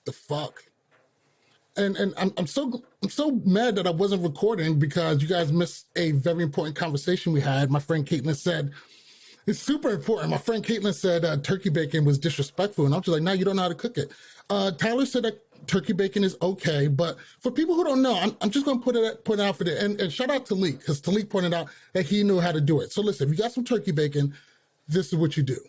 the fuck? And I'm so mad that I wasn't recording because you guys missed a very important conversation we had. My friend Caitlin said, it's super important. My friend Caitlin said turkey bacon was disrespectful. And I was just like, no, you don't know how to cook it. Tyler said that turkey bacon is okay. But for people who don't know, I'm just going to put it out for there. And shout out to Talik, because Talik pointed out that he knew how to do it. So listen, if you got some turkey bacon, this is what you do.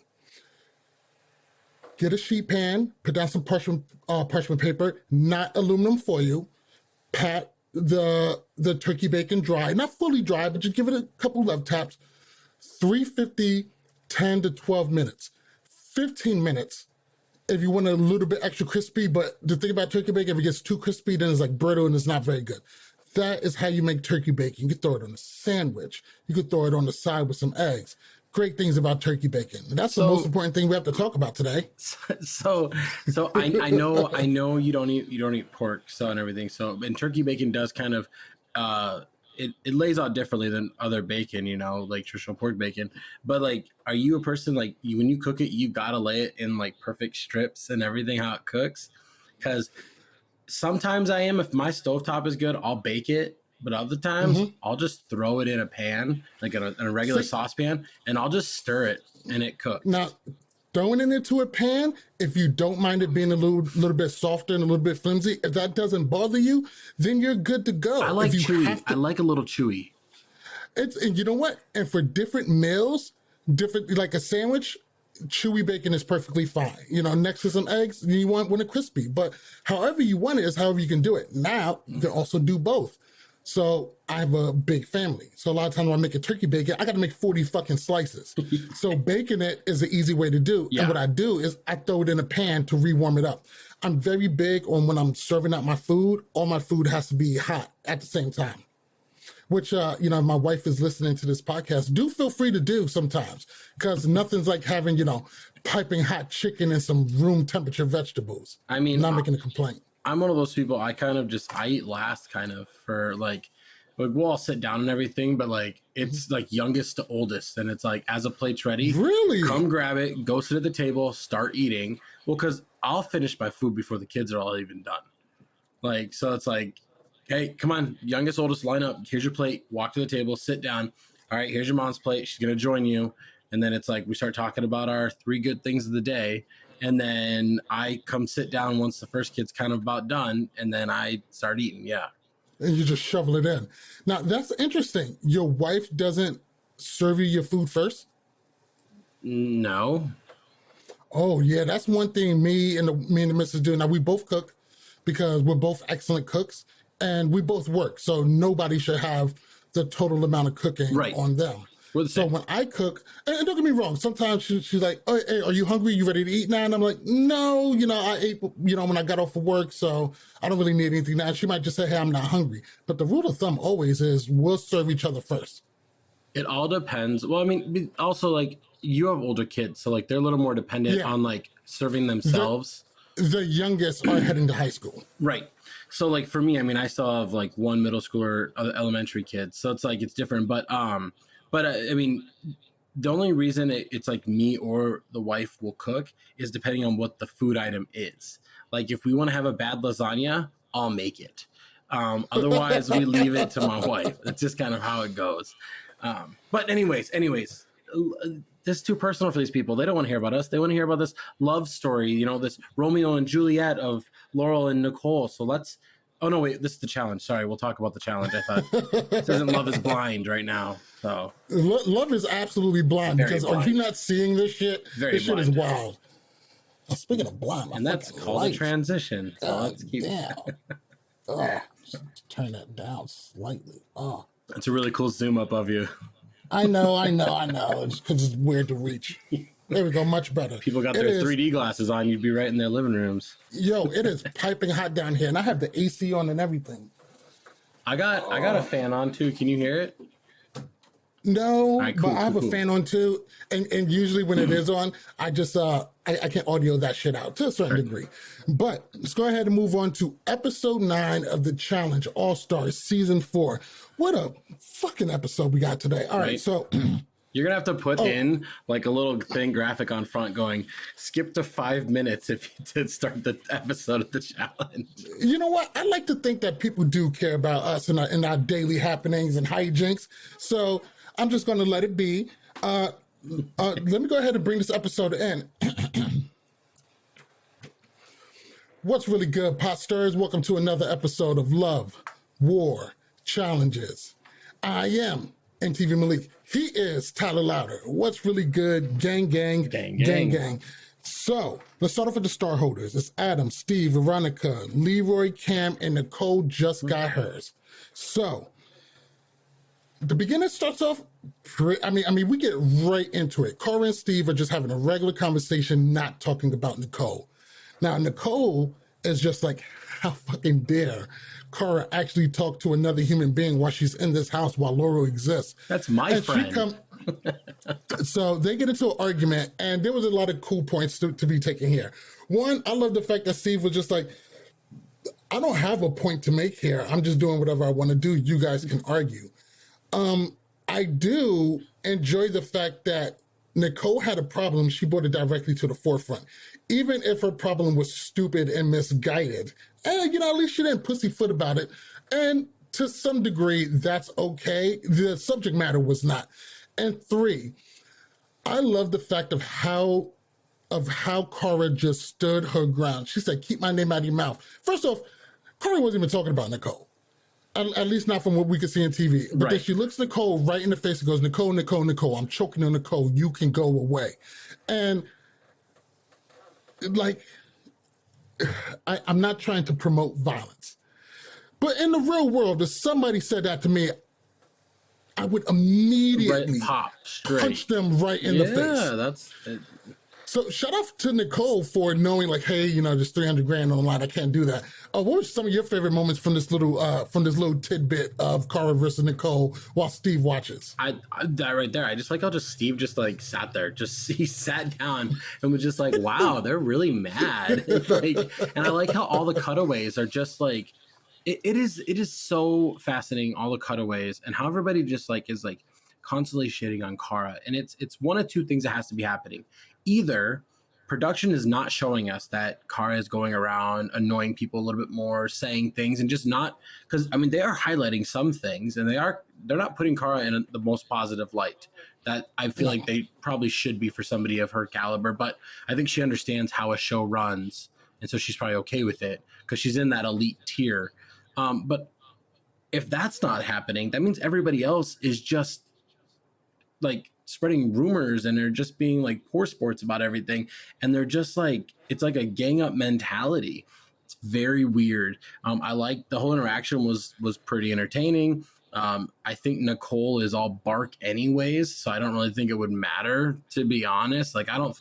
Get a sheet pan, put down some parchment paper, not aluminum foil, pat the turkey bacon dry, not fully dry, but just give it a couple love taps. 350, 10 to 12 minutes, 15 minutes. If you want a little bit extra crispy, but the thing about turkey bacon, if it gets too crispy, then it's like brittle and it's not very good. That is how you make turkey bacon. You can throw it on a sandwich. You could throw it on the side with some eggs. Great things about turkey bacon. And that's the most important thing we have to talk about today. So I know you don't eat pork, so and everything. So and turkey bacon does kind of it lays out differently than other bacon, like traditional pork bacon. But like, are you a person like when you cook it, you gotta lay it in like perfect strips and everything how it cooks? Because sometimes I am. If my stovetop is good, I'll bake it. But other times, I'll just throw it in a pan, like in a regular saucepan, and I'll just stir it, and it cooks. Now, throwing it into a pan, if you don't mind it being a little bit softer and a little bit flimsy, if that doesn't bother you, then you're good to go. I like chewy. I like a little chewy. And you know what? And for different meals, like a sandwich, chewy bacon is perfectly fine. Next to some eggs, you want it crispy. But however you want it is however you can do it. Now, you can also do both. So I have a big family. So a lot of times when I make a turkey bacon, I got to make 40 fucking slices. So baking it is an easy way to do. Yeah. And what I do is I throw it in a pan to rewarm it up. I'm very big on when I'm serving out my food, all my food has to be hot at the same time. Which, my wife is listening to this podcast. Do feel free to do sometimes because nothing's like having, piping hot chicken and some room temperature vegetables. I mean, I'm not making a complaint. I'm one of those people. I eat last kind of for like we'll all sit down and everything, but like it's like youngest to oldest, and it's like as a plate's ready, really, come grab it, go sit at the table, start eating. Well, because I'll finish my food before the kids are all even done. Like so, it's like, hey, come on, youngest, oldest, line up. Here's your plate. Walk to the table, sit down. All right, here's your mom's plate. She's gonna join you, and then it's like we start talking about our 3 good things of the day. And then I come sit down once the first kid's kind of about done, and then I start eating, yeah. And you just shovel it in. Now, that's interesting. Your wife doesn't serve you your food first? No. Oh, yeah, that's one thing me and the missus do. Now, we both cook because we're both excellent cooks, and we both work. So nobody should have the total amount of cooking on them. So when I cook, and don't get me wrong, sometimes she's like, oh, hey, are you hungry? You ready to eat now? And I'm like, no, I ate, when I got off of work, so I don't really need anything now. She might just say, hey, I'm not hungry. But the rule of thumb always is we'll serve each other first. It all depends. Well, I mean, also like you have older kids, so like they're a little more dependent on like serving themselves. The youngest are heading to high school. Right. So like for me, I mean, I still have like one middle schooler, elementary kid. So it's like, it's different. But I mean, the only reason it's like me or the wife will cook is depending on what the food item is. Like if we want to have a bad lasagna, I'll make it. Otherwise, we leave it to my wife. That's just kind of how it goes. But anyways, this is too personal for these people. They don't want to hear about us. They want to hear about this love story, this Romeo and Juliet of Laurel and Nicole. So let's... Oh, no, wait, this is the challenge. Sorry, we'll talk about the challenge. I thought this isn't Love is Blind right now. So Love is absolutely blind because blind. Are you not seeing this shit? This shit is wild. Speaking of blind, and that's called a transition. So let's keep turn that down slightly. That's a really cool zoom up of you. I know. It's because it's weird to reach. There we go, much better. People got their 3D glasses on, you'd be right in their living rooms. Yo, it is piping hot down here, and I have the AC on and everything. I got a fan on too. Can you hear it? No, right, cool, but I have a fan on too, and usually when it is on, I just I can audio that shit out to a certain degree. But let's go ahead and move on to episode 9 of the Challenge All Stars Season 4. What a fucking episode we got today! All right, so. You're gonna have to put in like a little thing graphic on front going, skip to 5 minutes if you did start the episode of the challenge. You know what? I like to think that people do care about us and our daily happenings and hijinks. So I'm just going to let it be. Let me go ahead and bring this episode in. What's really good, pot stirrers? Welcome to another episode of Love, War, Challenges. I am MTV Malik. He is Tyler Louder. What's really good? Gang, gang, gang, gang, gang. So let's start off with the star holders. It's Adam, Steve, Veronica, Leroy, Cam, and Nicole just got hers. So the beginning starts off, I mean, we get right into it. Cara and Steve are just having a regular conversation, not talking about Nicole. Now, Nicole is just like, how fucking dare Cara actually talk to another human being while she's in this house while Laurel exists. That's my friend. So they get into an argument, and there was a lot of cool points to be taken here. One, I love the fact that Steve was just like, I don't have a point to make here. I'm just doing whatever I want to do. You guys can argue. I do enjoy the fact that Nicole had a problem. She brought it directly to the forefront. Even if her problem was stupid and misguided, and at least she didn't pussyfoot about it. And to some degree, that's okay. The subject matter was not. And three, I love the fact of how Cara just stood her ground. She said, keep my name out of your mouth. First off, Cara wasn't even talking about Nicole. At least not from what we could see on TV. But then she looks Nicole right in the face and goes, Nicole, Nicole, Nicole, I'm choking on Nicole. You can go away. And like, I'm not trying to promote violence. But in the real world, if somebody said that to me, I would immediately punch them right in the face. Yeah, that's it. So shout out to Nicole for knowing, like, hey, there's 300 grand on the line. I can't do that. What were some of your favorite moments from this little tidbit of Cara versus Nicole while Steve watches? That right there. I just like how Steve just like sat there. He sat down and was just like, wow, they're really mad. And I like how all the cutaways are just like, it is so fascinating, all the cutaways and how everybody just like is like constantly shitting on Cara. And it's one of two things that has to be happening. Either production is not showing us that Cara is going around annoying people a little bit more, saying things and just not, because I mean they are highlighting some things and they're not putting Cara in the most positive light that I feel like they probably should be for somebody of her caliber. But I think she understands how a show runs, and so she's probably okay with it because she's in that elite tier. But if that's not happening, that means everybody else is just like spreading rumors and they're just being like poor sports about everything. And they're just like, it's like a gang up mentality. It's very weird. I like the whole interaction was pretty entertaining. I think Nicole is all bark anyways, so I don't really think it would matter, to be honest. Like a lot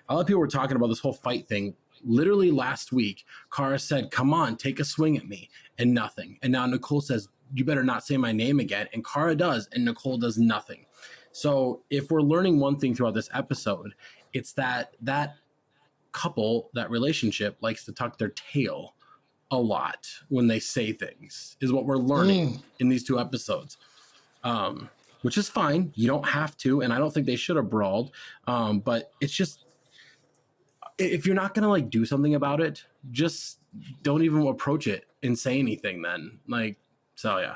of people were talking about this whole fight thing. Literally last week, Cara said, come on, take a swing at me, and nothing. And now Nicole says, you better not say my name again. And Cara does, and Nicole does nothing. So if we're learning one thing throughout this episode, it's that couple, that relationship likes to tuck their tail a lot when they say things, is what we're learning in these two episodes, which is fine. You don't have to, and I don't think they should have brawled. But it's just, if you're not going to like do something about it, just don't even approach it and say anything then. So yeah.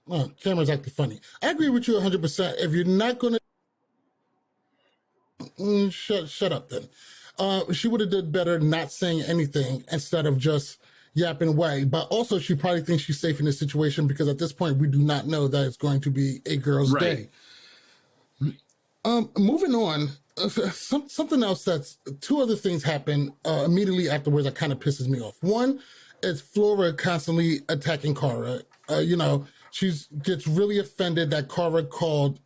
Oh, camera's acting funny. I agree with you 100%. If you're not going to... shut up then. She would have did better not saying anything instead of just yapping away. But also, she probably thinks she's safe in this situation because at this point, we do not know that it's going to be a girl's day. Moving on, something else two other things happen immediately afterwards that kind of pisses me off. One is Flora constantly attacking Cara. She gets really offended that Cara called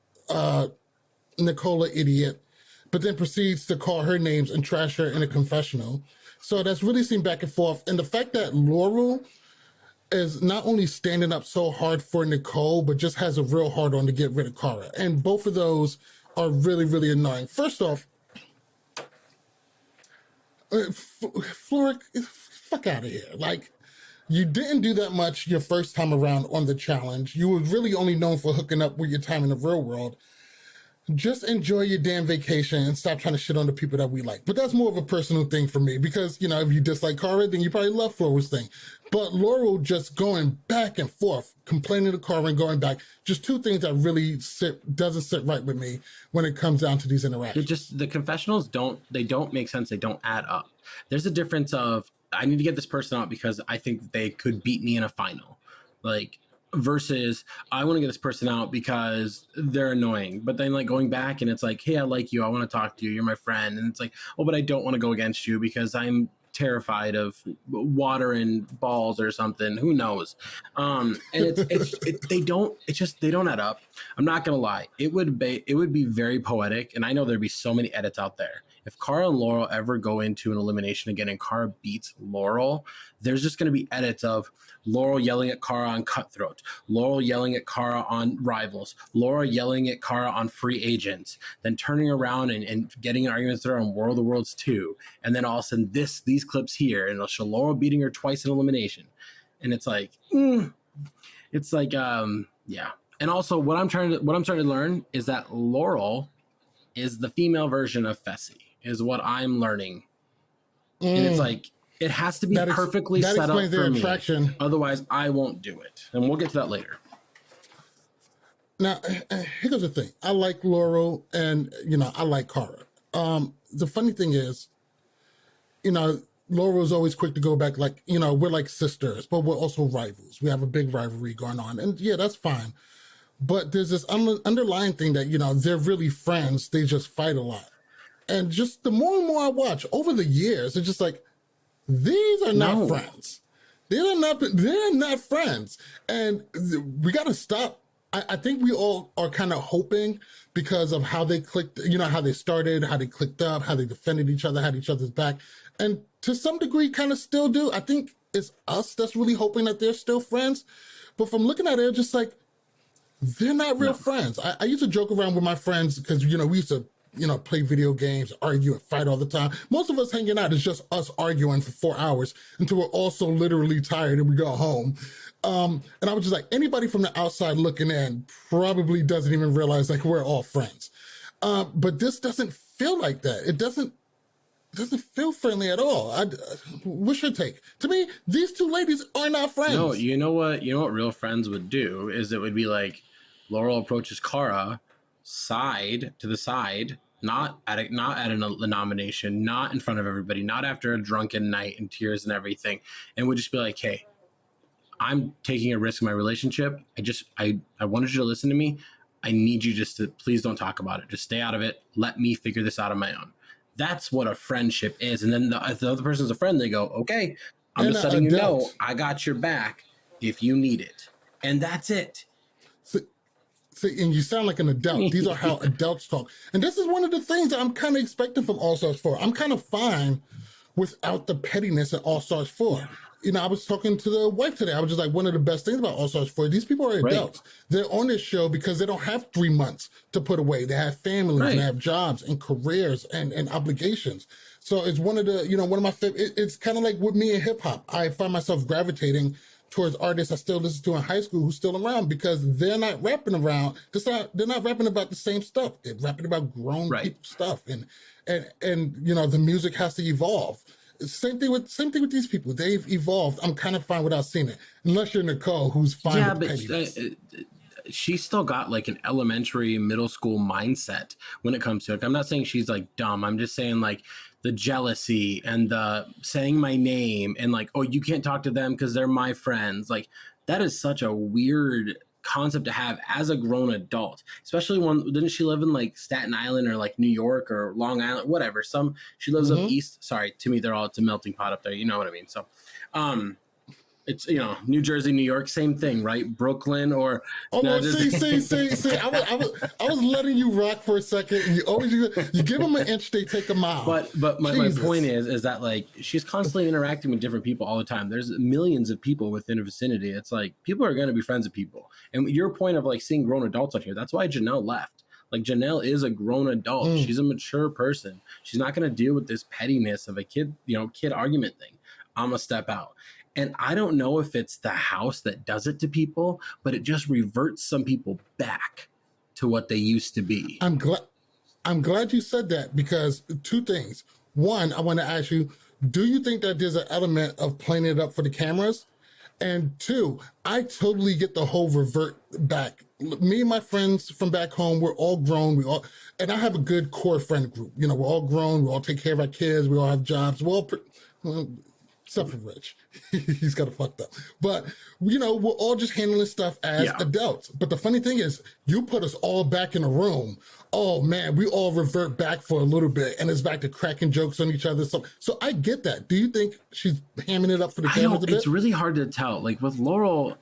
Nicole an idiot, but then proceeds to call her names and trash her in a confessional. So that's really seen back and forth. And the fact that Laurel is not only standing up so hard for Nicole, but just has a real hard on to get rid of Cara. And both of those are really, really annoying. First off, Flora, fuck out of here. Like, You didn't do that much your first time around on the challenge. You were really only known for hooking up with your time in the real world. Just enjoy your damn vacation and stop trying to shit on the people that we like. But that's more of a personal thing for me because, you know, if you dislike Cara, then you probably love Floral's thing. But Laurel just going back and forth, complaining to Cara and going back, just two things that really doesn't sit right with me when it comes down to these interactions. Just the confessionals don't make sense. They don't add up. There's a difference of, I need to get this person out because I think they could beat me in a final. Like, versus I want to get this person out because they're annoying, but then like going back and it's like, hey, I like you, I want to talk to you, you're my friend, and it's like, oh, but I don't want to go against you because I'm terrified of water and balls or something, who knows. And they don't add up. I'm not gonna lie, it would be very poetic, and I know there'd be so many edits out there if Cara and Laurel ever go into an elimination again and Cara beats Laurel. There's just going to be edits of Laurel yelling at Cara on Cutthroat, Laurel yelling at Cara on Rivals, Laurel yelling at Cara on Free Agents, then turning around and getting an argument with her on World of Worlds 2, and then all of a sudden these clips here, and it'll show Laurel beating her twice in elimination, and it's like, yeah. And also, what I'm starting to learn is that Laurel is the female version of Fessy, is what I'm learning, and it's like, it has to be perfectly set up for me. Attraction. Otherwise, I won't do it. And we'll get to that later. Now, here goes the thing. I like Laurel and, you know, I like Cara. The funny thing is, you know, Laurel's always quick to go back like, you know, we're like sisters, but we're also rivals. We have a big rivalry going on. And yeah, that's fine. But there's this underlying thing that, you know, they're really friends. They just fight a lot. And just the more and more I watch over the years, it's just like, these are not friends. They're not friends. And we got to stop. I think we all are kind of hoping because of how they clicked, you know, how they started, how they clicked up, how they defended each other, had each other's back. And to some degree kind of still do. I think it's us that's really hoping that they're still friends. But from looking at it, just like, they're not real friends. I used to joke around with my friends because, you know, we used to, you know, play video games, argue and fight all the time. Most of us hanging out is just us arguing for 4 hours until we're also literally tired and we go home. And I was just like, anybody from the outside looking in probably doesn't even realize like we're all friends. But this doesn't feel like that. It doesn't feel friendly at all. What's your take? To me, these two ladies are not friends. No, you know what real friends would do is it would be like Laurel approaches Cara side to the side, not at a nomination, not in front of everybody, not after a drunken night and tears and everything, and would just be like, hey, I'm taking a risk in my relationship. I wanted you to listen to me. I need you just to please don't talk about it. Just stay out of it. Let me figure this out on my own. That's what a friendship is. And then if the other person's a friend, they go, okay, I'm just letting you know I got your back if you need it. And that's it. See, and you sound like an adult. These are how adults talk. And this is one of the things that I'm kind of expecting from All Stars 4. I'm kind of fine without the pettiness in All Stars 4. You know, I was talking to the wife today. I was just like, one of the best things about All Stars 4, these people are adults. Right. They're on this show because they don't have 3 months to put away. They have families, and they have jobs and careers and obligations. So it's one of the, you know, one of my favorite, it's kind of like with me in hip hop. I find myself gravitating towards artists I still listen to in high school who's still around because they're not rapping around. They're not rapping about the same stuff. They're rapping about grown people stuff. And you know, the music has to evolve. Same thing with these people. They've evolved. I'm kind of fine without seeing it, unless you're Nicole, who's fine with pettiness. She's still got like an elementary, middle school mindset when it comes to it. I'm not saying she's like dumb. I'm just saying like the jealousy and the saying my name and like, oh, you can't talk to them because they're my friends. Like that is such a weird concept to have as a grown adult, especially when didn't she live in like Staten Island or like New York or Long Island, whatever. She lives up east. Sorry, to me, it's a melting pot up there. You know what I mean? So, it's, you know, New Jersey, New York, same thing, right? Brooklyn or see. I was letting you rock for a second, and you give them an inch, they take a mile. But my point is that like she's constantly interacting with different people all the time. There's millions of people within a vicinity. It's like people are going to be friends with people. And your point of like seeing grown adults on here, that's why Janelle left. Like Janelle is a grown adult. She's a mature person. She's not going to deal with this pettiness of a kid argument thing. I'm gonna step out. And I don't know if it's the house that does it to people, but it just reverts some people back to what they used to be. I'm glad you said that, because two things. One, I want to ask you, do you think that there's an element of playing it up for the cameras? And two, I totally get the whole revert back. Me and my friends from back home, we're all grown. And I have a good core friend group. You know, we're all grown. We all take care of our kids. We all have jobs. Well, except for Rich. He's got it fucked up. But, you know, we're all just handling stuff as adults. But the funny thing is, you put us all back in a room. Oh, man, we all revert back for a little bit. And it's back to cracking jokes on each other. So I get that. Do you think she's hamming it up for the cameras a bit? It's really hard to tell. Like with Laurel,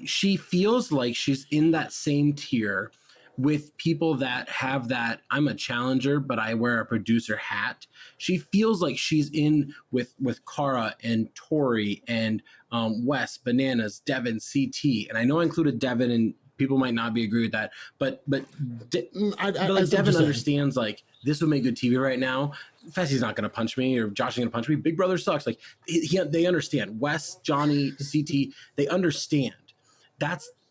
she feels like she's in that same tier with people that have that I'm a challenger, but I wear a producer hat. She feels like she's in with Cara and Tori and Wes, Bananas, Devin, CT. And I know I included Devin, and people might not be agree with that, but Devin understands like this would make good TV right now. Fessy's not going to punch me, or Josh is going to punch me. Big Brother sucks. Like they understand. Wes, Johnny, CT, they understand.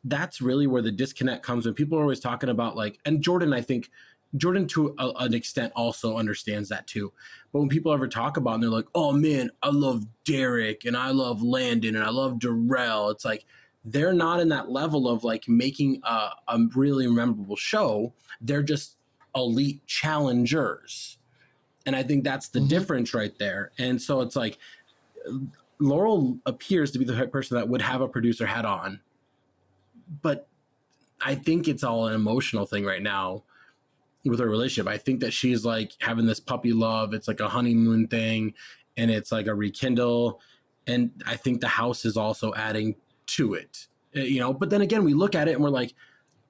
That's really where the disconnect comes when people are always talking about like, and Jordan, I think Jordan to an extent also understands that too. But when people ever talk about it and they're like, oh man, I love Derek and I love Landon and I love Darrell. It's like, they're not in that level of like making a really memorable show. They're just elite challengers. And I think that's the difference right there. And so it's like, Laurel appears to be the person that would have a producer hat on. But I think it's all an emotional thing right now with her relationship. I think that she's like having this puppy love. It's like a honeymoon thing, and it's like a rekindle. And I think the house is also adding to it, you know. But then again, we look at it and we're like,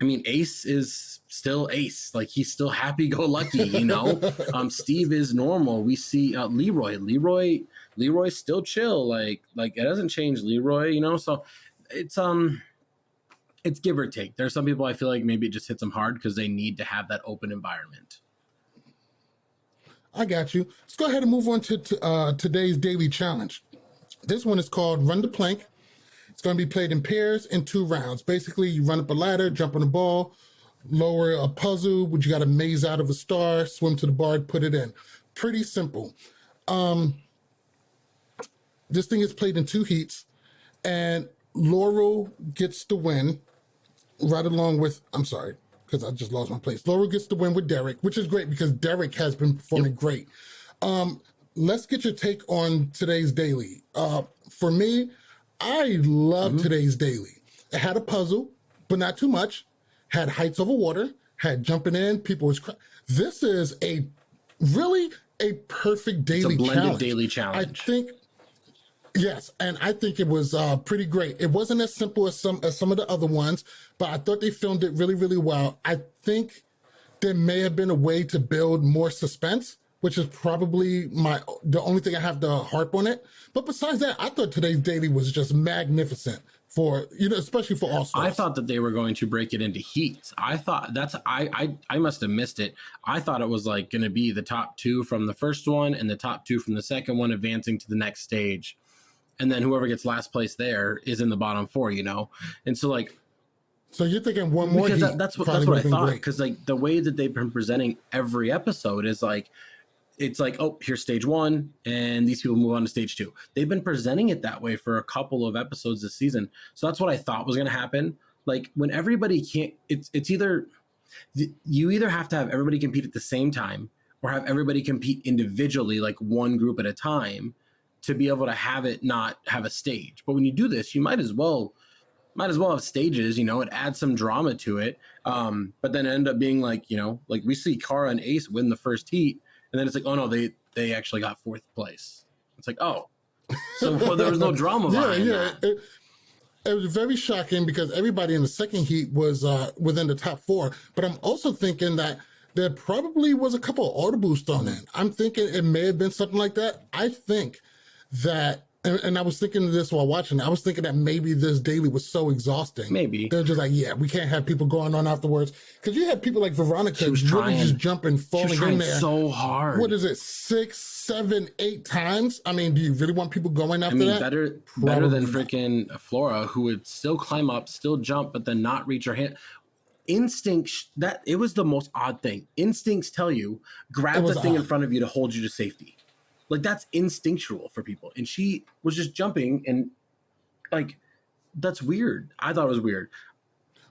I mean, Ace is still Ace. Like he's still happy-go-lucky, you know. Steve is normal. We see Leroy's still chill. Like it doesn't change Leroy, you know. So it's give or take. There's some people I feel like maybe it just hits them hard because they need to have that open environment. I got you. Let's go ahead and move on to today's daily challenge. This one is called Run the Plank. It's going to be played in pairs in 2 rounds. Basically, you run up a ladder, jump on the ball, lower a puzzle, which you got to maze out of a star, swim to the bar, put it in. Pretty simple. This thing is played in 2 heats, and Laurel gets the win right along with, I'm sorry, because I just lost my place. Laurel gets the win with Derek, which is great because Derek has been performing great. Let's get your take on today's daily. For me, I love today's daily. It had a puzzle, but not too much. Had heights over water, had jumping in, people was This is a perfect daily challenge. It's a blended daily challenge. I think, yes, and I think it was pretty great. It wasn't as simple as some of the other ones, but I thought they filmed it really, really well. I think there may have been a way to build more suspense, which is probably the only thing I have to harp on it. But besides that, I thought today's daily was just magnificent for, you know, especially for All Stars. I thought that they were going to break it into heats. I thought I must have missed it. I thought it was like going to be the top 2 from the first one and the top 2 from the second one advancing to the next stage. And then whoever gets last place there is in the bottom 4, you know? And so like, so you're thinking one more because heat that's what I thought. Because like the way that they've been presenting every episode is like, it's like, oh, here's stage 1 and these people move on to stage 2. They've been presenting it that way for a couple of episodes this season. So that's what I thought was going to happen. Like when everybody can't, it's either, you either have to have everybody compete at the same time or have everybody compete individually, like one group at a time, to be able to have it not have a stage. But when you do this, you might as well have stages, you know, it adds some drama to it. But then it end up being like, you know, like we see Cara and Ace win the first heat, and then it's like, oh no, they actually got 4th place. It's like, oh, so well, there was no drama behind that. It was very shocking because everybody in the second heat was within the top 4. But I'm also thinking that there probably was a couple of audibles thrown in. I'm thinking it may have been something like that. I think that And I was thinking of this while watching. I was thinking that maybe this daily was so exhausting. Maybe. They're just like, yeah, we can't have people going on afterwards. Because you had people like Veronica She was really trying. just jumping, She was falling trying in there. so hard. What is it, 6, 7, 8 times? I mean, do you really want people going after that? better than freaking Flora, who would still climb up, still jump, but then not reach her hand. Instinct, that it was the most odd thing. Instincts tell you, grab the thing in front of you to hold you to safety. Like, that's instinctual for people. And she was just jumping, and like, that's weird. I thought it was weird.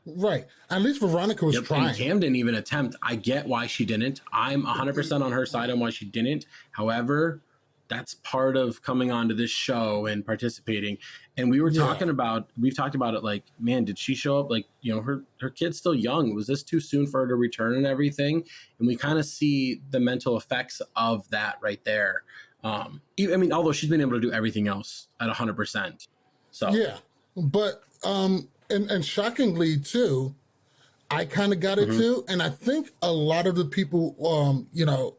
Right. At least Veronica was trying. And Cam didn't even attempt. I get why she didn't. I'm 100% on her side on why she didn't. However, that's part of coming onto this show and participating. And we've talked about it, like, man, did she show up? Like, you know, her kid's still young. Was this too soon for her to return and everything? And we kind of see the mental effects of that right there. I mean, although she's been able to do everything else at 100%. So yeah, but and shockingly too, I kind of got it too, and I think a lot of the people, you know,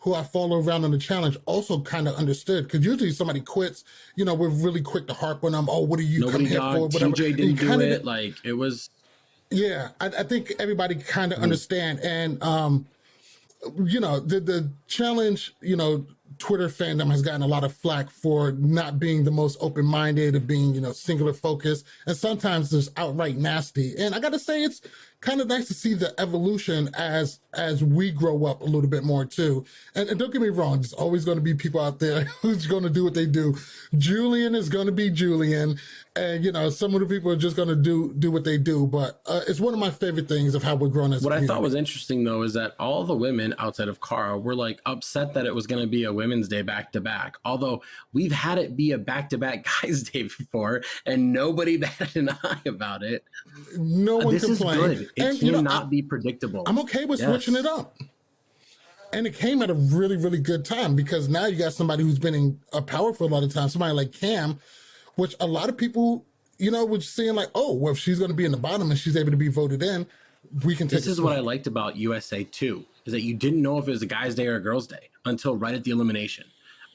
who I follow around on the challenge also kind of understood, because usually somebody quits, you know, we're really quick to harp on them. Oh, what are you coming here for? Whatever. TJ didn't do it. Like, it was. Yeah, I think everybody kind of understand, and you know, the challenge, you know, Twitter fandom has gotten a lot of flack for not being the most open-minded, of being, you know, singular focused, and sometimes there's outright nasty. And I got to say, it's kind of nice to see the evolution as we grow up a little bit more too. And don't get me wrong, there's always going to be people out there who's going to do what they do. Julian is going to be Julian, and you know, some of the people are just going to do what they do. But it's one of my favorite things of how we're growing as a community. What I thought was interesting though is that all the women outside of Cara were like upset that it was going to be a Women's Day back to back. Although we've had it be a back to back Guys Day before, and nobody batted an eye about it. No one complained. This is good. It cannot be predictable. I'm okay with switching it up. And it came at a really, really good time, because now you got somebody who's been in a power for a lot of time, somebody like Cam, which a lot of people, you know, were saying like, oh, well, if she's going to be in the bottom and she's able to be voted in, we can take This is what I liked about USA too, is that you didn't know if it was a guy's day or a girl's day until right at the elimination.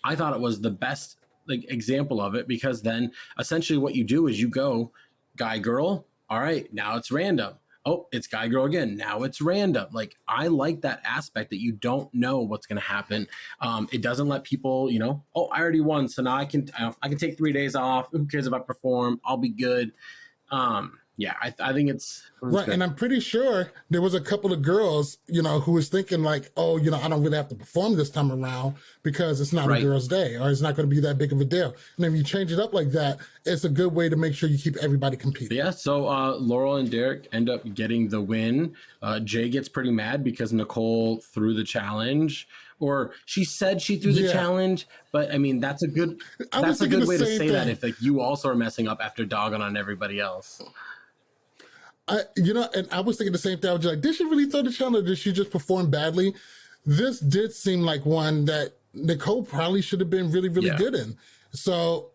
I thought it was the best example of it, because then essentially what you do is you go guy, girl. All right, now it's random. Oh, it's guy, girl again. Now it's random. Like, I like that aspect that you don't know what's going to happen. It doesn't let people, you know, oh, I already won, so now I can take 3 days off. Who cares if I perform? I'll be good. Yeah, I think it's right. Good. And I'm pretty sure there was a couple of girls, you know, who was thinking like, oh, you know, I don't really have to perform this time around because it's not a girl's day, or it's not going to be that big of a deal. And if you change it up like that, it's a good way to make sure you keep everybody competing. Yeah. So Laurel and Derek end up getting the win. Jay gets pretty mad because Nicole threw the challenge, or she said she threw the challenge. But I mean, that's a good way to say that if like you also are messing up after dogging on everybody else. You know, and I was thinking the same thing. I was like, did she really throw the challenge, or did she just perform badly? This did seem like one that Nicole probably should have been really, really good in. So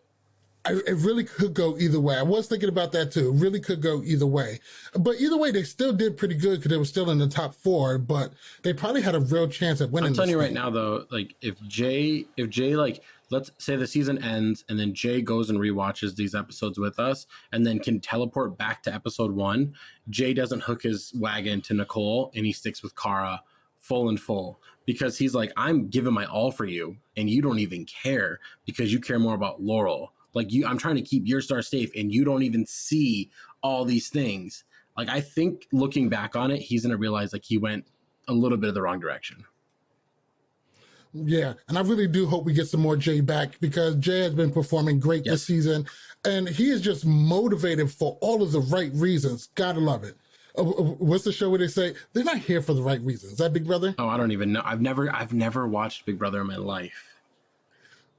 it really could go either way. I was thinking about that too. It really could go either way. But either way, they still did pretty good because they were still in the top 4, but they probably had a real chance at winning. I'm telling you right now, though, like if Jay, like, let's say the season ends and then Jay goes and rewatches these episodes with us and then can teleport back to episode 1. Jay doesn't hook his wagon to Nicole and he sticks with Cara full, because he's like, I'm giving my all for you and you don't even care because you care more about Laurel. Like, I'm trying to keep your star safe and you don't even see all these things. Like, I think looking back on it, he's going to realize like he went a little bit of the wrong direction. Yeah, and I really do hope we get some more Jay back, because Jay has been performing great this season, and he is just motivated for all of the right reasons. Gotta love it. What's the show where they say they're not here for the right reasons? Is that Big Brother? Oh, I don't even know. I've never watched Big Brother in my life.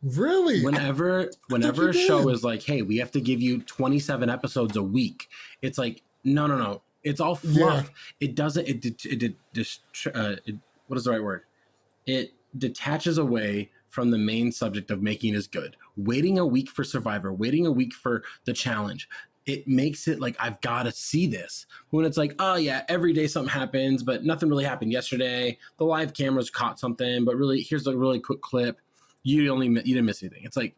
Really? Whenever a show is like, hey, we have to give you 27 episodes a week, it's like, no. It's all fluff. It doesn't. What is the right word? It detaches away from the main subject of making is good. Waiting a week for Survivor, waiting a week for the challenge, it makes it like, I've got to see this. When it's like, oh yeah, every day something happens, but nothing really happened yesterday. The live cameras caught something, but really, here's a really quick clip. You didn't miss anything. It's like,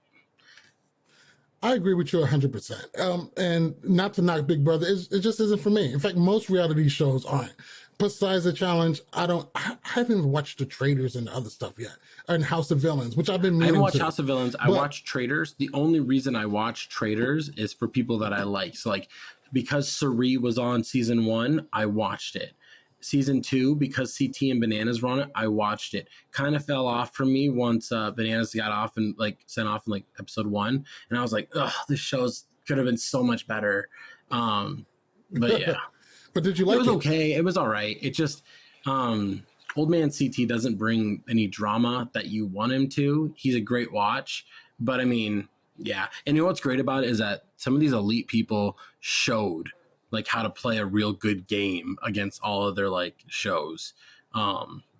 I agree with you 100%. And not to knock Big Brother, it just isn't for me. In fact, most reality shows aren't. Besides the challenge, I haven't watched the Traders and the other stuff yet, and House of Villains, which I've been I meaning haven't watched to. House of Villains. I watched Traders. The only reason I watched Traders is for people that I like. So like because Sari was on season 1, I watched it. Season 2, because CT and Bananas were on it, I watched it. Kind of fell off for me once Bananas got off and like sent off in like episode 1, and I was like, "Ugh, this show's could have been so much better." But yeah, But did you like it was it? okay. It was all right. It just old man CT doesn't bring any drama that you want him to. He's a great watch, but I mean, yeah. And you know what's great about it is that some of these elite people showed like how to play a real good game against all of their like shows.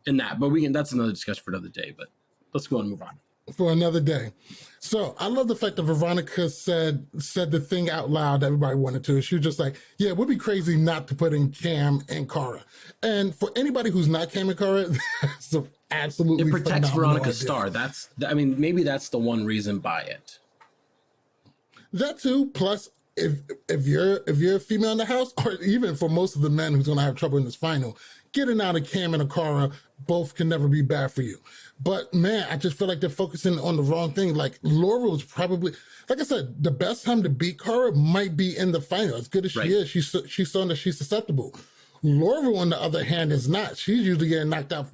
In that, but that's another discussion for another day. But let's go and move on. For another day. So I love the fact that Veronica said the thing out loud that everybody wanted to. She was just like, yeah, it would be crazy not to put in Cam and Cara. And for anybody who's not Cam and Cara, that's absolutely it protects Veronica's idea. star. Maybe that's the one reason by it. That too, plus if you're a female in the house, or even for most of the men who's gonna have trouble in this final, getting out of Cam and Akara both can never be bad for you. But man, I just feel like they're focusing on the wrong thing. Like Laura was probably, like I said, the best time to beat Cara might be in the final. As good as she is, she's showing that she's susceptible. Laura, on the other hand, is not. She's usually getting knocked out,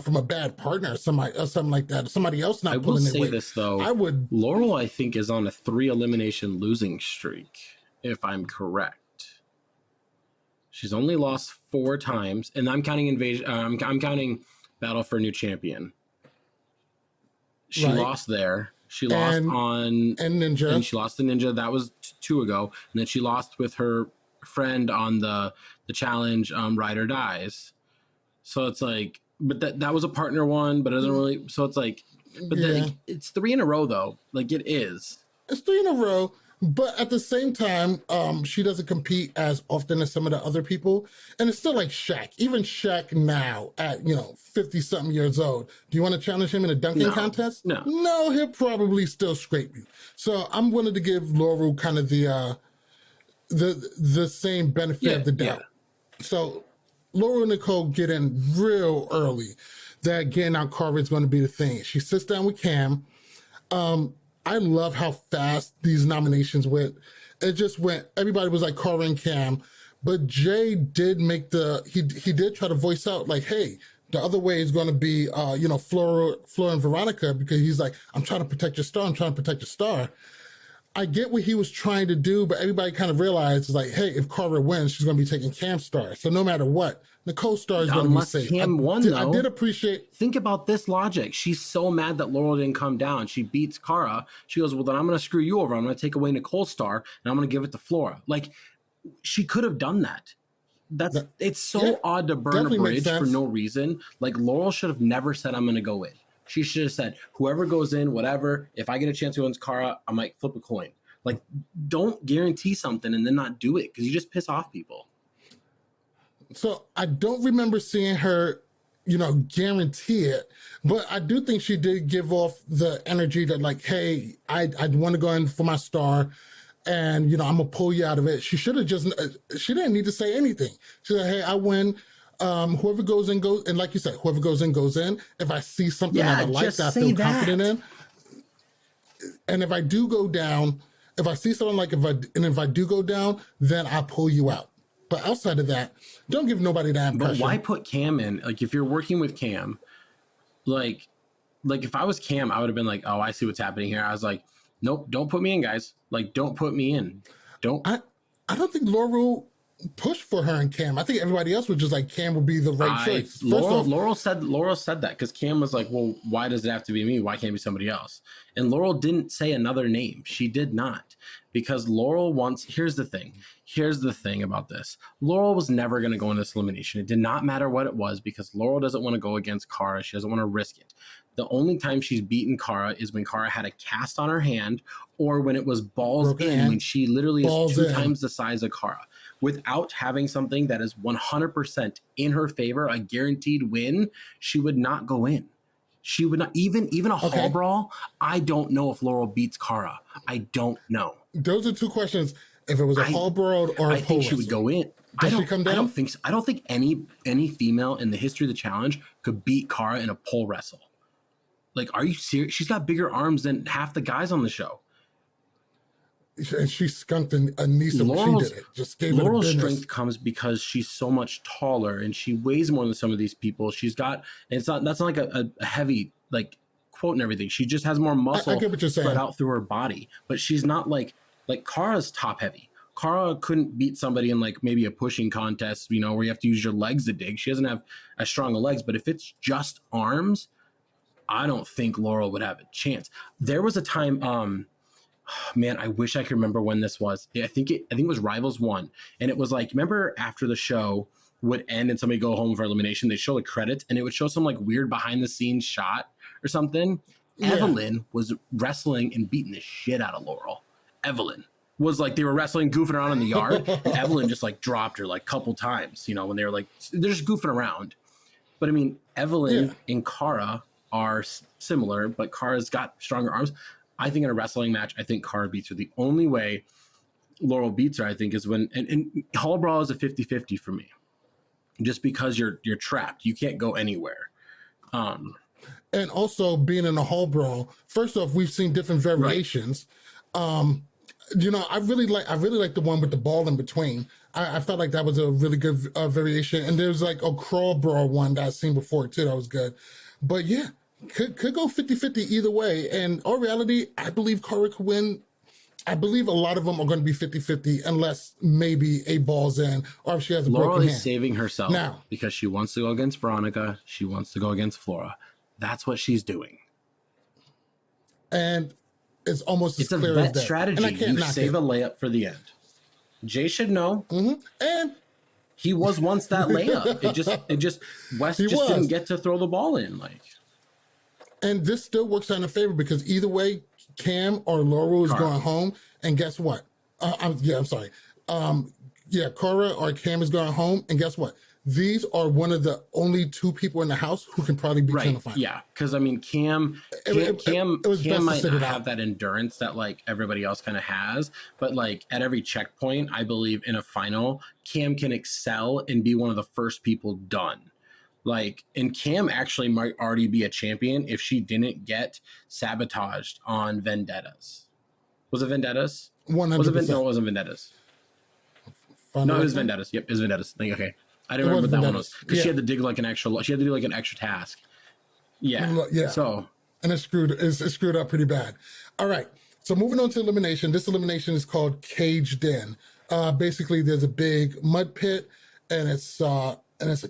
from a bad partner or something like that. Somebody else not pulling their weight. I will say this though. Laurel, I think, is on a 3 elimination losing streak, if I'm correct. She's only lost 4 times, and I'm counting invasion. I'm counting Battle for a New Champion. She lost there. She lost and Ninja, and she lost to Ninja. That was 2 ago, and then she lost with her friend on the challenge. Ride or Dies. So it's like, but that was a partner one, but it doesn't really. So it's like, but then it's 3 in a row though. Like it is. It's 3 in a row. But at the same time, she doesn't compete as often as some of the other people. And it's still like Shaq. Even Shaq now at, 50-something years old. Do you want to challenge him in a dunking contest? No. No, he'll probably still scrape you. So I'm willing to give Laurel kind of the same benefit of the doubt. Yeah. So Laurel and Nicole get in real early that getting out Carver is going to be the thing. She sits down with Cam. I love how fast these nominations went. It just went, everybody was like Cara and Cam, but Jay did make he did try to voice out like, hey, the other way is going to be, Flora and Veronica, because he's like, I'm trying to protect your star. I'm trying to protect your star. I get what he was trying to do, but everybody kind of realized like, hey, if Cara wins, she's going to be taking Cam's star. So no matter what, Nicole's star is going to be safe. Cam won, though. I did appreciate. Think about this logic. She's so mad that Laurel didn't come down. She beats Cara. She goes, well, then I'm going to screw you over. I'm going to take away Nicole's star, and I'm going to give it to Flora. Like, she could have done that. It's so odd to burn a bridge for no reason. Like, Laurel should have never said, I'm going to go in. She should have said, whoever goes in, whatever, if I get a chance to win Cara, I might flip a coin. Like, don't guarantee something and then not do it, because you just piss off people. So I don't remember seeing her, guarantee it, but I do think she did give off the energy that like, hey, I want to go in for my star, and I'm gonna pull you out of it. She should have she didn't need to say anything. She said, hey, I win. Whoever goes in goes, and like you said, whoever goes in goes in. If I see something that I like, that I feel confident in, and if I do go down, if I see something like if I do go down, then I pull you out. But outside of that, don't give nobody that impression. But why put Cam in? Like, if you're working with Cam, like if I was Cam, I would have been like, oh, I see what's happening here. I was like, nope, don't put me in, guys. Like, don't put me in. Don't. I don't think Laurel pushed for her and Cam. I think everybody else was just like, Cam would be the right choice. Laurel said that because Cam was like, well, why does it have to be me? Why can't it be somebody else? And Laurel didn't say another name. She did not. Because Laurel wants, here's the thing about this. Laurel was never going to go in this elimination. It did not matter what it was, because Laurel doesn't want to go against Cara. She doesn't want to risk it. The only time she's beaten Cara is when Cara had a cast on her hand, or when it was balls in, when she literally is 2 times the size of Cara. Without having something that is 100% in her favor, a guaranteed win, she would not go in. She would not even a hall Okay. brawl. I don't know if Laurel beats Cara. I don't know. Those are two questions. If it was a hall brawl or a I think pole she would wrestle. go in. Does she come down? I don't think so. I don't think any female in the history of the challenge could beat Cara in a pole wrestle. Like, are you serious? She's got bigger arms than half the guys on the show. And she skunked Anissa when she did it. Just gave it a Laurel's business. strength comes because she's so much taller and she weighs more than some of these people. She's got, that's not like a heavy like quote and everything. She just has more muscle I get what you're saying. spread out through her body, but she's not like Cara's top heavy. Cara couldn't beat somebody in like maybe a pushing contest, you know, where you have to use your legs to dig. She doesn't have as strong of legs, but if it's just arms, I don't think Laurel would have a chance. There was a time, man, I wish I could remember when this was. I think it was Rivals 1. And it was like, remember after the show would end and somebody go home for elimination, they show the credits and it would show some like weird behind the scenes shot or something. Yeah. Evelyn was wrestling and beating the shit out of Laurel. Evelyn was like, they were wrestling, goofing around in the yard. And Evelyn just like dropped her like a couple times, you know, when they were like, they're just goofing around. But I mean, Evelyn and Cara are similar, but Cara's got stronger arms. I think in a wrestling match, I think Cara beats her. The only way Laurel beats her, I think, is when and Hall Brawl is a 50-50 for me. Just because you're trapped. You can't go anywhere. And also being in a Hall Brawl, first off, we've seen different variations. Right. You know, I really like the one with the ball in between. I felt like that was a really good variation. And there's like a crawl brawl one that I've seen before too. That was good. But yeah, could go 50-50 either way. And in reality, I believe Cara could win. I believe a lot of them are going to be 50-50 unless maybe a ball's in or if she has a Laurel broken hand. is saving herself now because she wants to go against Veronica. She wants to go against Flora. That's what she's doing. And it's almost it's as a clear vet as that. strategy. You save a layup for the end. Jay should know. Mm-hmm. And he was once that layup. West just didn't get to throw the ball in. Like, and this still works out in her favor because either way, Cam or Laurel is going home. And guess what? I'm sorry. Cara or Cam is going home. And guess what? These are one of the only two people in the house who can probably beat in the final. Yeah, because I mean, Cam might not have that endurance that like everybody else kind of has, but like at every checkpoint, I believe in a final, Cam can excel and be one of the first people done. Like, and Cam actually might already be a champion if she didn't get sabotaged on Vendettas. Was it Vendettas? 100%. No, it wasn't Vendettas. No, it was Vendettas. Yep, it was Vendettas. Okay. I didn't remember what that one was because she had to dig like an extra. She had to do like an extra task. Yeah. So and it's screwed up pretty bad. All right. So moving on to elimination. This elimination is called Caged In. Basically, there's a big mud pit, and it's a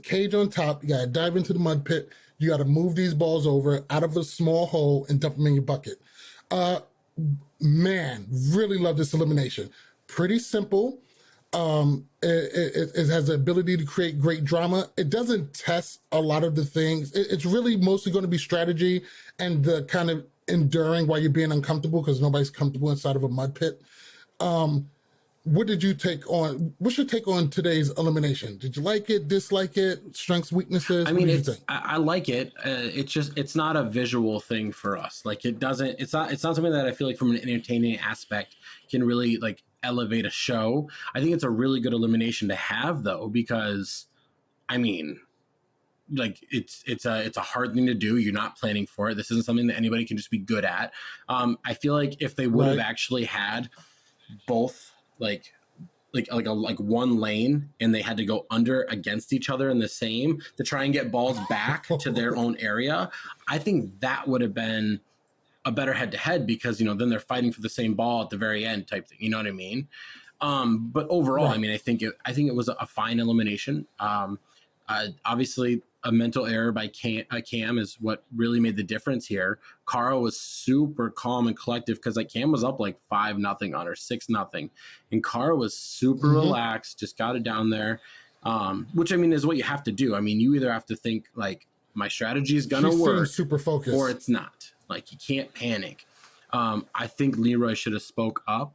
cage on top. You gotta dive into the mud pit. You gotta move these balls over out of a small hole and dump them in your bucket. Man, really love this elimination. Pretty simple. It has the ability to create great drama. It doesn't test a lot of the things. It's really mostly going to be strategy and the kind of enduring while you're being uncomfortable because nobody's comfortable inside of a mud pit. What did you take on? What's your take on today's elimination? Did you like it, dislike it, strengths, weaknesses? I mean, I like it. It's not a visual thing for us. Like it's not something that I feel like from an entertaining aspect can really like elevate a show. I think it's a really good elimination to have though, because I mean, like it's a hard thing to do. You're not planning for it. This isn't something that anybody can just be good at. I feel like if they would have actually had both like one lane and they had to go under against each other in the same to try and get balls back to their own area, I think that would have been a better head-to-head because, you know, then they're fighting for the same ball at the very end type thing. You know what I mean? But overall, I mean, I think it was a fine elimination. Obviously, a mental error by Cam is what really made the difference here. Cara was super calm and collective because like Cam was up like 5-0 on her, 6-0, and Cara was super relaxed, just got it down there, which I mean is what you have to do. I mean, you either have to think like my strategy is gonna work, super focused, or it's not. Like you can't panic. I think Leroy should have spoke up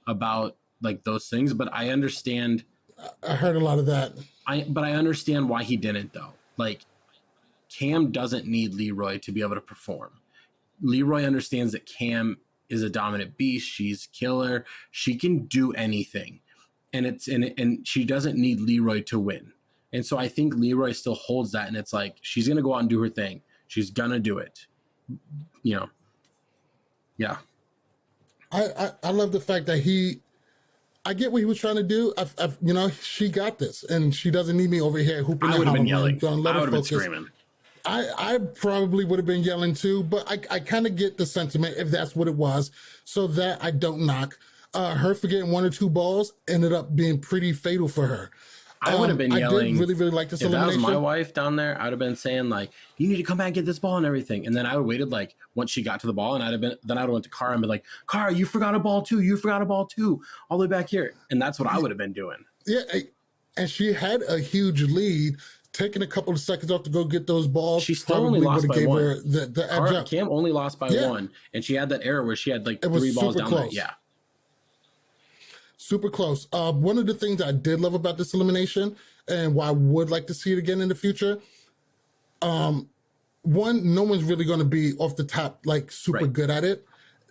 about like those things, but I understand. I heard a lot of that. But I understand why he didn't though. Like Cam doesn't need Leroy to be able to perform. Leroy understands that Cam is a dominant beast. She's killer. She can do anything. And she doesn't need Leroy to win. And so I think Leroy still holds that. And it's like, she's going to go out and do her thing. She's going to do it. You know? Yeah. I love the fact that I get what he was trying to do. You know, she got this, and she doesn't need me over here hooping. I would have been yelling. I would have been screaming. I probably would have been yelling too, but I kind of get the sentiment if that's what it was, so that I don't knock. Her forgetting 1 or 2 balls ended up being pretty fatal for her. I would have been yelling. I did really, really like this elimination. If that was my wife down there, I would have been saying like, "You need to come back and get this ball and everything." And then I would have waited like once she got to the ball, and I would have went to Cara and been like, "Cara, you forgot a ball too. You forgot a ball too, all the way back here." And that's what I would have been doing. Yeah, and she had a huge lead. Taking a couple of seconds off to go get those balls, she still only lost by one. Her the edge up. Cam only lost by 1, and she had that error where she had like 3 balls down there. Yeah. Super close. One of the things I did love about this elimination, and why I would like to see it again in the future, one, no one's really going to be off the top like super good at it.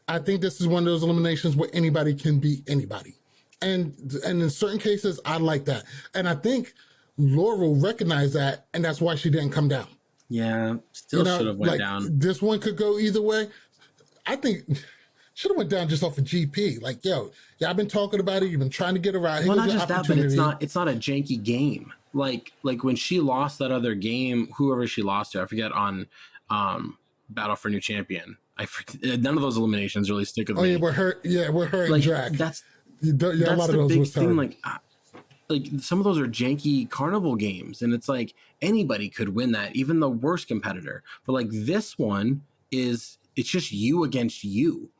I think this is one of those eliminations where anybody can beat anybody, and in certain cases, I like that. And I think Laurel recognized that, and that's why she didn't come down. Yeah, still should have went down. This one could go either way. I think. Should have went down just off of GP. Like, yo, I've been talking about it. You've been trying to get around. Well, not just that, but it's not a janky game. Like when she lost that other game, whoever she lost to, I forget, on Battle for New Champion. None of those eliminations really stick with me. Oh yeah, we're her and Drac. That's a lot of those was thing. Like some of those are janky carnival games, and it's like anybody could win that, even the worst competitor. But like this one it's just you against you.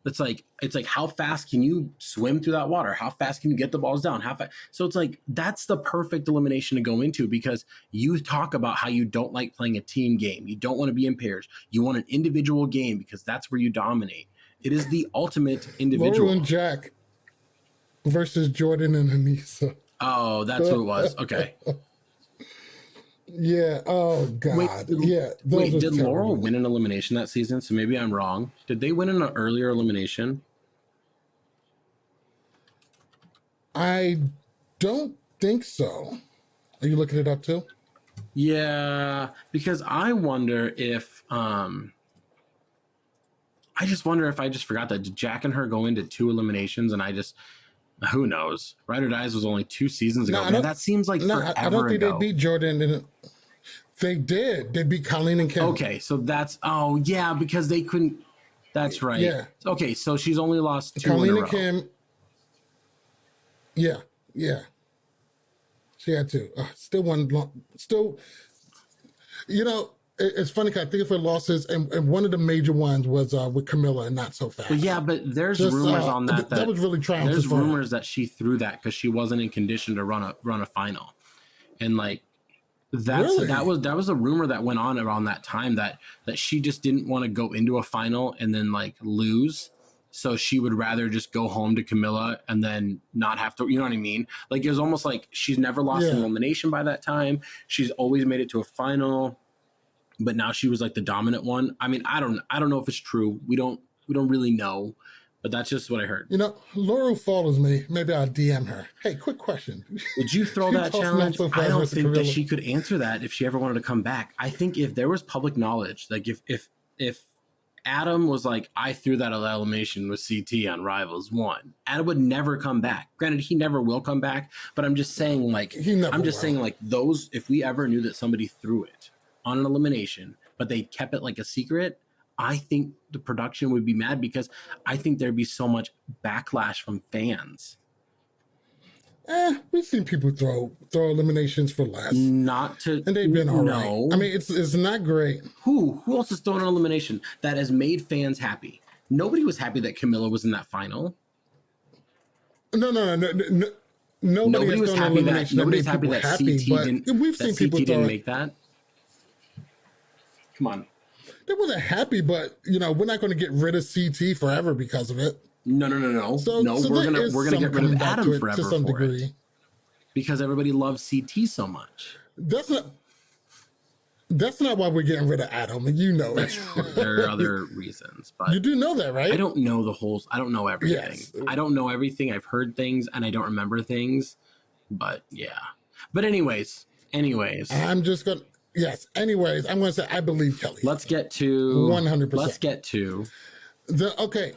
It's like how fast can you swim through that water? How fast can you get the balls down? How fast? So it's like that's the perfect elimination to go into, because you talk about how you don't like playing a team game. You don't want to be in pairs. You want an individual game because that's where you dominate. It is the ultimate individual. Laurel and Jack versus Jordan and Anissa. Oh, that's what it was. Okay. Yeah. Oh God. Wait, did Laurel win an elimination that season? So maybe I'm wrong. Did they win an earlier elimination? I don't think so. Are you looking it up too? Yeah, because I wonder if I just wonder if I just forgot that. Did Jack and her go into 2 eliminations, and who knows? Ride or Dies was only 2 seasons ago. Man, that seems like forever I don't think ago. they beat Jordan. They did. They beat Colleen and Kim. Okay, so that's because they couldn't. That's right. Yeah. Okay, so she's only lost 2 Colleen in a and row. Kim. Yeah. She had 2. Still one. Still, it's funny because I think of her losses, and one of the major ones was with Camilla and Not So Fast. But yeah, but there's rumors on that was really trying. There's rumors that she threw that because she wasn't in condition to run a final, and like that was a rumor that went on around that time that she just didn't want to go into a final and then like lose, so she would rather just go home to Camilla and then not have to. You know what I mean? Like it was almost like she's never lost an elimination by that time. She's always made it to a final. But now she was like the dominant one. I mean, I don't know if it's true. We don't really know, but that's just what I heard. Laurel follows me. Maybe I'll DM her. Hey, quick question. Would you throw that challenge? I don't think that she could answer that if she ever wanted to come back. I think if there was public knowledge, like if Adam was like, I threw that elimination with CT on Rivals 1, Adam would never come back. Granted, he never will come back, but I'm just saying saying those, if we ever knew that somebody threw it on an elimination, but they kept it like a secret, I think the production would be mad because I think there'd be so much backlash from fans. We've seen people throw eliminations for less. And they've been all right. I mean, it's not great. Who else is throwing an elimination that has made fans happy? Nobody was happy that Camilla was in that final. No. Nobody was happy that CT didn't make that. Come on. They wasn't happy, but we're not going to get rid of CT forever because of it. No. We're gonna get rid of Adam forever to some degree, because everybody loves CT so much. That's not. That's not why we're getting rid of Adam, and you know That's it. true. There are other reasons, but You do know that, right? I don't know the whole. I don't know everything. Yes. I don't know everything. I've heard things and I don't remember things. But yeah. But anyways, I'm just gonna. Yes. Anyways, I'm gonna say I believe Kelly. let's get to 100%. Let's get to Okay.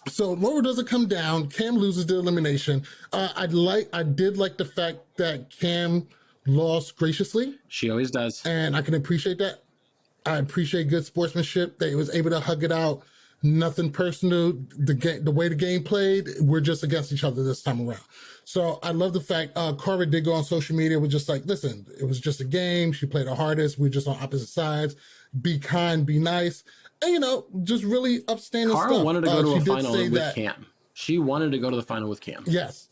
So Laura doesn't come down. Cam loses the elimination. I did like the fact that Cam lost graciously, She always does. and I can appreciate that. I appreciate good sportsmanship. That he was able to hug it out. Nothing personal. The way the game played, we're just against each other this time around. So I love the fact Carver did go on social media, was just like, listen, it was just a game. She played her hardest. We're just on opposite sides. Be kind, be nice, and just really upstanding Carl stuff. wanted to go to a She did final say with that- Cam. She wanted to go to the final with Cam. Yes.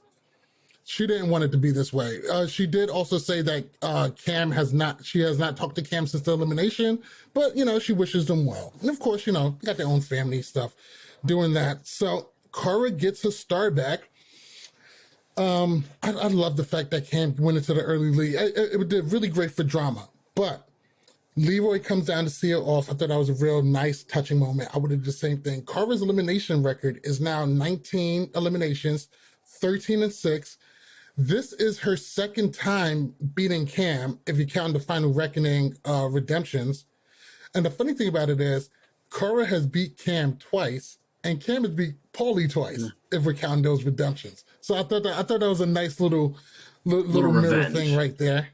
She didn't want it to be this way. She did also say that Cam has not talked to Cam since the elimination, but she wishes them well. And of course, got their own family stuff doing that. So Cara gets her star back. I love the fact that Cam went into the early lead. It did really great for drama, but Leroy comes down to see it off. I thought that was a real nice, touching moment. I would have did the same thing. Carver's elimination record is now 19 eliminations, 13-6. This is her second time beating Cam, if you count the Final Reckoning redemptions. And the funny thing about it is, Cara has beat Cam twice, and Cam has beat Paulie twice, if we're counting those redemptions. So I thought that was a nice little mirror revenge thing right there.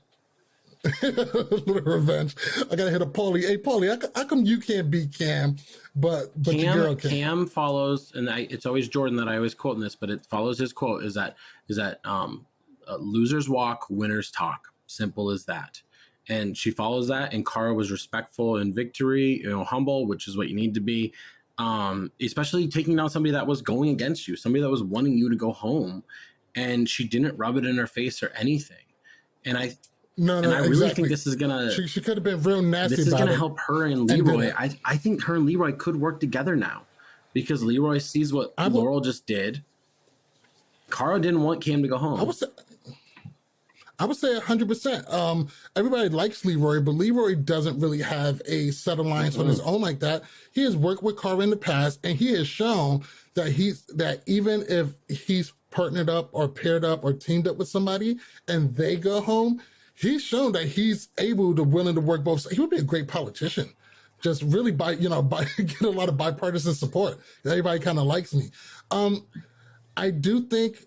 Little revenge. I gotta hit a Paulie. Hey, Paulie, how come you can't beat Cam, but your girl can? Cam follows, and it's always Jordan that I always quote in this, but it follows his quote is that losers walk, winners talk. Simple as that. And she follows that. And Cara was respectful in victory, humble, which is what you need to be. Especially taking down somebody that was going against you, somebody that was wanting you to go home, and she didn't rub it in her face or anything. And I really think this is gonna. She could have been real nasty. This is gonna help her and Leroy. I think her and Leroy could work together now, because Leroy sees what Laurel just did. Cara didn't want Cam to go home. I would say 100%. Everybody likes Leroy, but Leroy doesn't really have a set alliance on his own like that. He has worked with Cara in the past, and he has shown that even if he's partnered up or paired up or teamed up with somebody and they go home, he's shown that he's willing to work both sides. He would be a great politician. Just really get a lot of bipartisan support. Everybody kind of likes me. I do think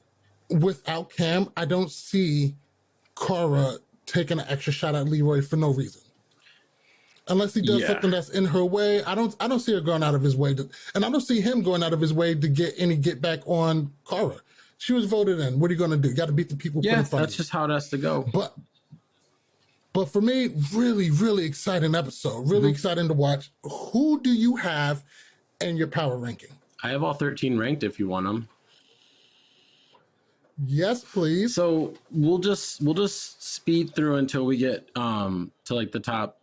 without Cam, I don't see Cara taking an extra shot at Leroy for no reason. Unless he does something that's in her way, I don't see her going out of his way and I don't see him going out of his way to get back on Cara. She was voted in. What are you going to do? You got to beat the people. Yeah, that's just how it has to go. But for me, really, really exciting episode. Really exciting to watch. Who do you have in your power ranking? I have all 13 ranked if you want them. Yes, please. So we'll just speed through until we get to like the top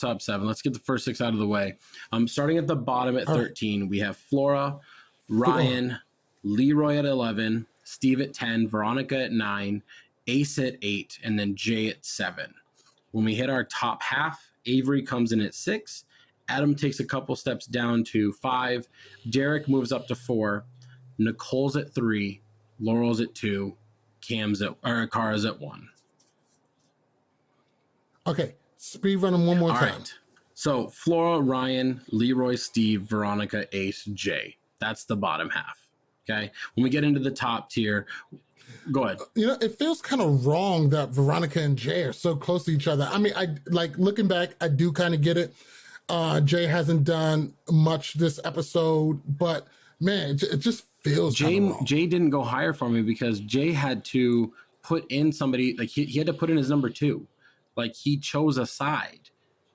7. Let's get the first 6 out of the way. Starting at the bottom at 13, we have Flora, Ryan, Leroy at 11, Steve at 10, Veronica at 9, Ace at 8, and then Jay at 7. When we hit our top half, Avery comes in at 6, Adam takes a couple steps down to 5, Derek moves up to 4, Nicole's at 3, Laurel's at 2, Cara's at 1. Okay, speed running one more time. Right. So Flora, Ryan, Leroy, Steve, Veronica, Ace, Jay. That's the bottom half. Okay. When we get into the top tier, go ahead. It feels kind of wrong that Veronica and Jay are so close to each other. I mean, I like looking back, I do kind of get it. Jay hasn't done much this episode, but man, it just feels wrong. Jay didn't go higher for me because Jay had to put in somebody, like he had to put in his number 2. Like he chose a side.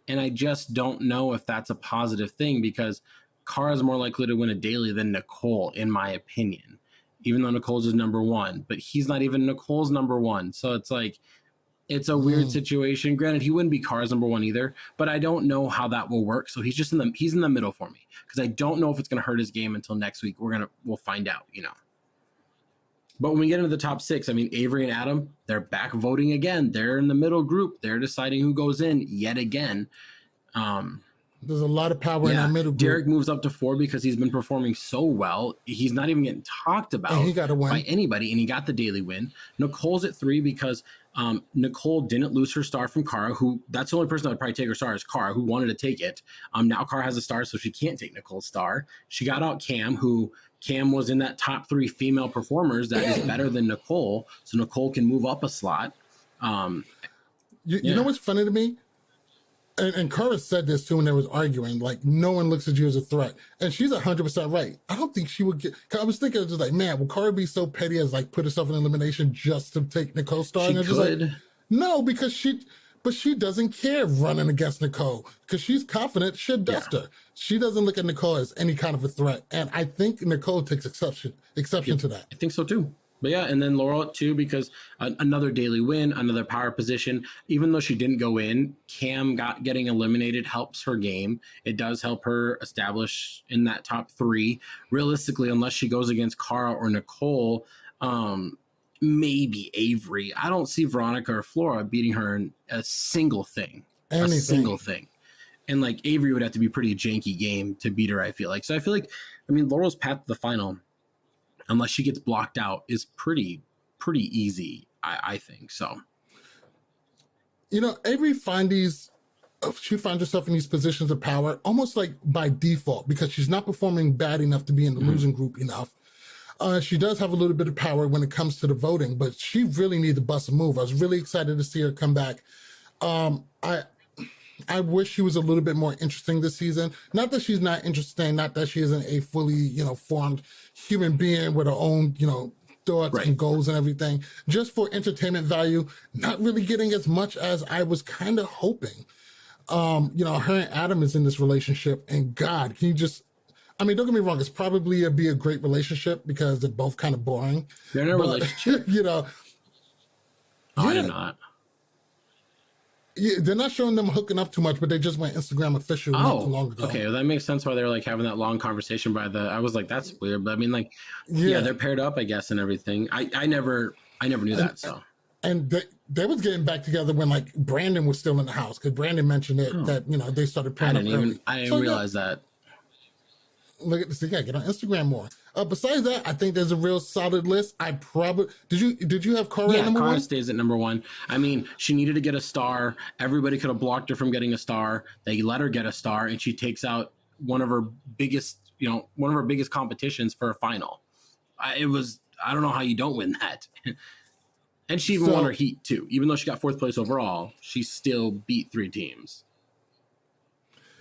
And I just don't know if that's a positive thing, because Cara's more likely to win a daily than Nicole, in my opinion, even though Nicole's is number 1, but he's not even Nicole's number 1. So it's like, it's a weird situation. Granted, he wouldn't be Cara's number 1 either, but I don't know how that will work. So he's in the middle for me, because I don't know if it's going to hurt his game until next week. We'll find out, But when we get into the top 6, I mean, Avery and Adam, they're back voting again. They're in the middle group. They're deciding who goes in yet again. There's a lot of power in that middle group. Derek moves up to 4 because he's been performing so well. He's not even getting talked about by anybody, and he got the daily win. Nicole's at 3 because Nicole didn't lose her star from Cara, who that's the only person that would probably take her star is Cara, who wanted to take it. Now Cara has a star, so she can't take Nicole's star. She got out Cam was in that top 3 female performers that is better than Nicole, so Nicole can move up a slot. You know what's funny to me? And Cara said this too when they was arguing, like, no one looks at you as a threat. And she's 100% right. I don't think she would get, I was thinking just like, man, will Cara be so petty as like put herself in elimination just to take Nicole's star? She could. Like, no, because she doesn't care running against Nicole because she's confident she'll dust her. She doesn't look at Nicole as any kind of a threat. And I think Nicole takes exception to that. I think so too. But yeah, and then Laurel at 2 because another daily win, another power position. Even though she didn't go in, Cam getting eliminated helps her game. It does help her establish in that top 3. Realistically, unless she goes against Cara or Nicole, maybe Avery. I don't see Veronica or Flora beating her in a single thing. Anything. A single thing. And like Avery would have to be pretty janky game to beat her, I feel like. So I feel like, I mean, Laurel's path to the final, unless she gets blocked out, is pretty easy, I think. So, you know, Avery she finds herself in these positions of power almost like by default because she's not performing bad enough to be in the losing group enough. She does have a little bit of power when it comes to the voting, but she really needs to bust a move. I was really excited to see her come back. I wish she was a little bit more interesting this season. Not that she's not interesting, not that she isn't a fully, formed human being with her own, thoughts and goals and everything. Just for entertainment value, not really getting as much as I was kind of hoping. Her and Adam is in this relationship, and God, can you just, I mean, don't get me wrong, it's probably be a great relationship because they're both kind of boring. They're in a relationship? I did not. Yeah, they're not showing them hooking up too much, but they just went Instagram official not too long ago. Okay, well, that makes sense why they're like having that long conversation I was like, that's weird. But I mean, like, they're paired up, I guess, and everything. I never knew that. So, and they was getting back together when like Brandon was still in the house because Brandon mentioned it that they started pairing up. I didn't realize that. Look at this. Yeah, get on Instagram more. Besides that, I think there's a real solid list. I probably did you have Cara at number 1? Cara stays at number 1. I mean, she needed to get a star. Everybody could have blocked her from getting a star. They let her get a star, and she takes out one of her biggest competitions for a final. I don't know how you don't win that. And she even won her heat too. Even though she got 4th place overall, she still beat 3 teams.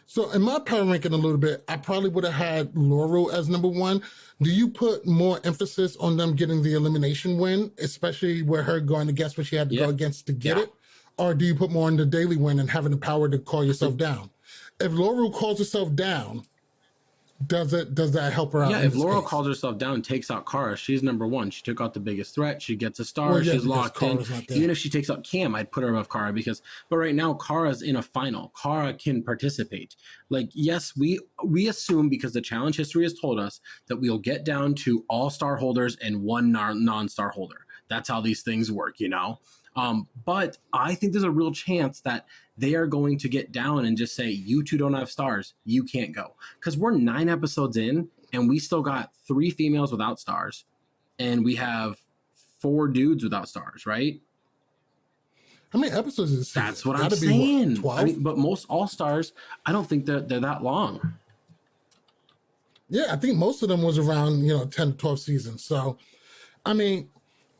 So in my power ranking a little bit, I probably would have had Laurel as number 1. Do you put more emphasis on them getting the elimination win, especially with her going against what she had to go against to get it? Or do you put more on the daily win and having the power to call yourself down? If Laurel calls herself down, does that help her out? Yeah, if Laurel calls herself down and takes out Cara, she's number 1. She took out the biggest threat. She gets a star. She's locked in. Even if she takes out Cam, I'd put her above Cara but right now Cara's in a final. Cara can participate. Like, yes, we assume because the challenge history has told us that we'll get down to all star holders and 1 non-star holder. That's how these things work, But I think there's a real chance that they are going to get down and just say, you 2 don't have stars. You can't go. Because we're 9 episodes in and we still got 3 females without stars. And we have 4 dudes without stars, right? How many episodes is this? That's what I'm saying. 12? I mean, but most all-stars, I don't think they're that long. Yeah, I think most of them was around, 10 to 12 seasons. So, I mean,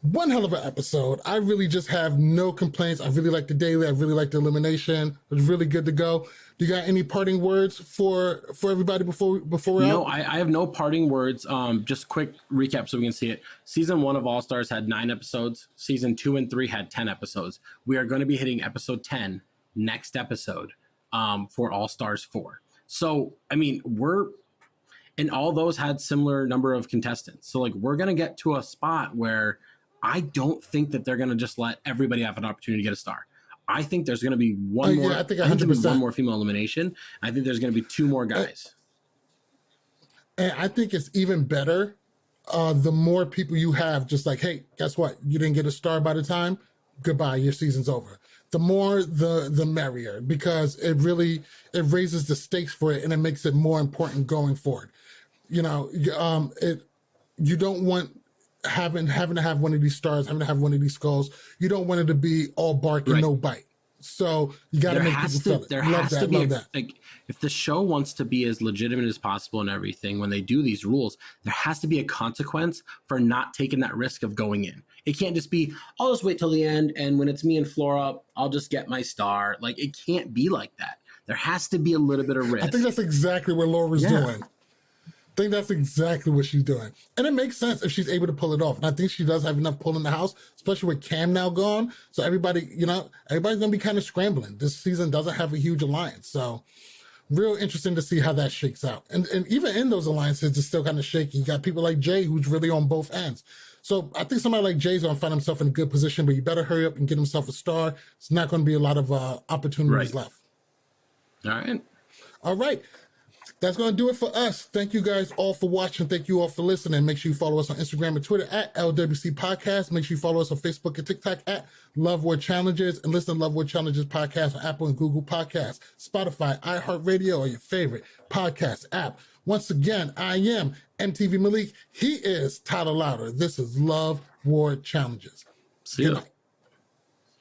one hell of an episode. I really just have no complaints. I really like the daily. I really like the elimination. It was really good to go. Do you got any parting words for everybody before we're out? No, I have no parting words. Just quick recap so we can see it. Season 1 of All Stars had 9 episodes. Season 2 and 3 had 10 episodes. We are going to be hitting episode 10 next episode for All Stars 4. So, I mean, and all those had similar number of contestants. So, like, we're going to get to a spot where I don't think that they're going to just let everybody have an opportunity to get a star. I think there's going to be one more. I think 100%. One more female elimination. I think there's going to be 2 more guys. And I think it's even better the more people you have just like, hey, guess what? You didn't get a star by the time, goodbye, your season's over. The more, the merrier, because it raises the stakes for it and it makes it more important going forward. You know, you don't want having to have one of these stars, having to have one of these skulls. You don't want it to be all bark and no bite. So you got to make people feel it. Love that. Like, if the show wants to be as legitimate as possible and everything, when they do these rules, there has to be a consequence for not taking that risk of going in. It can't just be, I'll just wait till the end, and when it's me and Flora, I'll just get my star. Like, it can't be like that. There has to be a little bit of risk. I think that's exactly what Laura's doing. I think that's exactly what she's doing. And it makes sense if she's able to pull it off. And I think she does have enough pull in the house, especially with Cam now gone. So everybody, everybody's going to be kind of scrambling. This season doesn't have a huge alliance. So real interesting to see how that shakes out. And even in those alliances, it's still kind of shaky. You got people like Jay, who's really on both ends. So I think somebody like Jay's going to find himself in a good position, but you better hurry up and get himself a star. It's not going to be a lot of opportunities left. All right. That's going to do it for us. Thank you guys all for watching. Thank you all for listening. Make sure you follow us on Instagram and Twitter at LWC Podcast. Make sure you follow us on Facebook and TikTok at Love War Challenges. And listen to Love War Challenges podcast on Apple and Google Podcasts, Spotify, iHeartRadio, or your favorite podcast app. Once again, I am MTV Malik. He is Tyler Louder. This is Love War Challenges. See you.